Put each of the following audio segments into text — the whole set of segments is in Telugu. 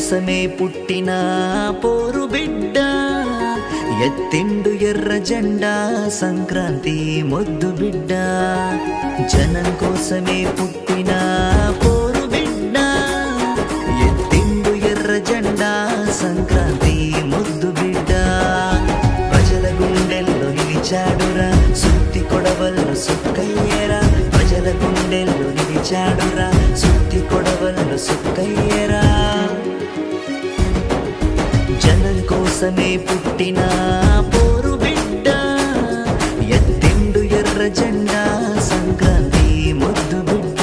కోసమే పుట్టిన పోరు బిడ్డ, ఎత్తిండు ఎర్ర జెండా సంక్రాంతి ముద్దు బిడ్డ. జనం కోసమే పుట్టిన పోరు బిడ్డ, ఎత్తిండు ఎర్ర జెండా సంక్రాంతి ముద్దు బిడ్డ. ప్రజల గుండెల్లో నిలిచాడురా సుత్తి కొడవల్లో సుక్కయ్యేరా, ప్రజల గుండెల్లో నిలిచాడురా సుత్తి కొడవల్లో సుక్కయ్యేరా. జనం కోసమే పుట్టిన పోరు బిడ్డ, ఎత్తిండు ఎర్ర జెండా సంక్రాంతి ముద్దు బిడ్డ.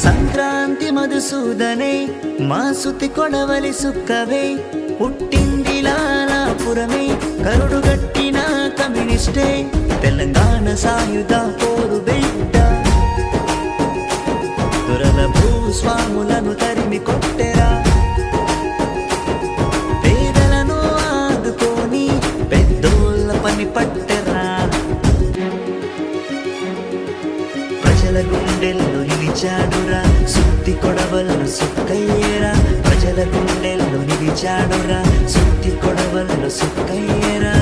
సంక్రాంతి మధుసూదనే మా సుతి కొడవలి సుక్కవే, పుట్టింది లాలాపురమే కరుడు గట్టిన కమ్యూనిస్టే, తెలంగాణ సాయుధ పోరు బిడ్డ. దొరల భూస్వాములను తరిమి కొట్టెరా, పేదలను ఆదుకొని పెద్దోళ్ళ పని పట్టెరా. ప్రజల గుండెల్లో నిలిచాడురా సుత్తి కొడవల్లో సుక్కయ్యేరా, ప్రజల గుండెల్లో నిలిచాడురా సుత్తి కొడవల్లో సుక్కయ్యేరా.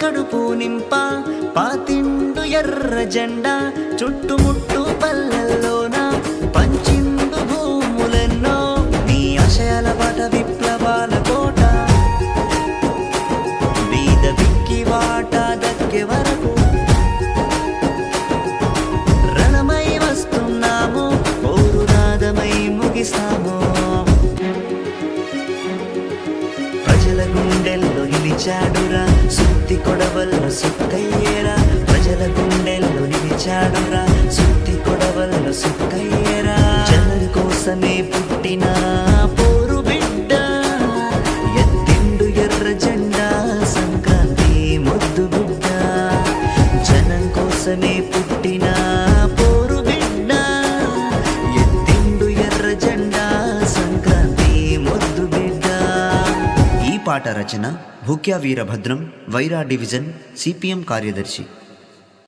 కడుపు నింప పాతిండు ఎర్ర జెండా, చుట్టుముట్టు పల్లెల్లోన పంచిండు భూములెన్నో, నీ ఆశయాల బాట విప్లవాల కోట. బీద బిక్కి వాట దక్కే వరకు రణమై వస్తున్నాము, పౌరునాదమై ముగిస్తాము. ప్రజల గుండెల్లో నిలిచాడురా సుత్తి కొడవల్లో సుక్కయ్యేరా, ప్రజల గుండెల్లో నిలిచాడురా సుత్తి కొడవల్లో సుక్కయ్యేరా. జనం కోసమే పుట్టిన పోరు బిడ్డ, ఎత్తిండు ఎర్ర జెండా సంక్రాంతి ముద్దు బిడ్డ. జనం కోసమే పుట్టిన పోరు బిడ్డ, ఎత్తిండు ఎర్ర జెండా సంక్రాంతి ముద్దు బిడ్డ. ఈ పాట రచన భూక్యా వీరభద్రం, వైరా డివిజన్, సిపిఎం కార్యదర్శి.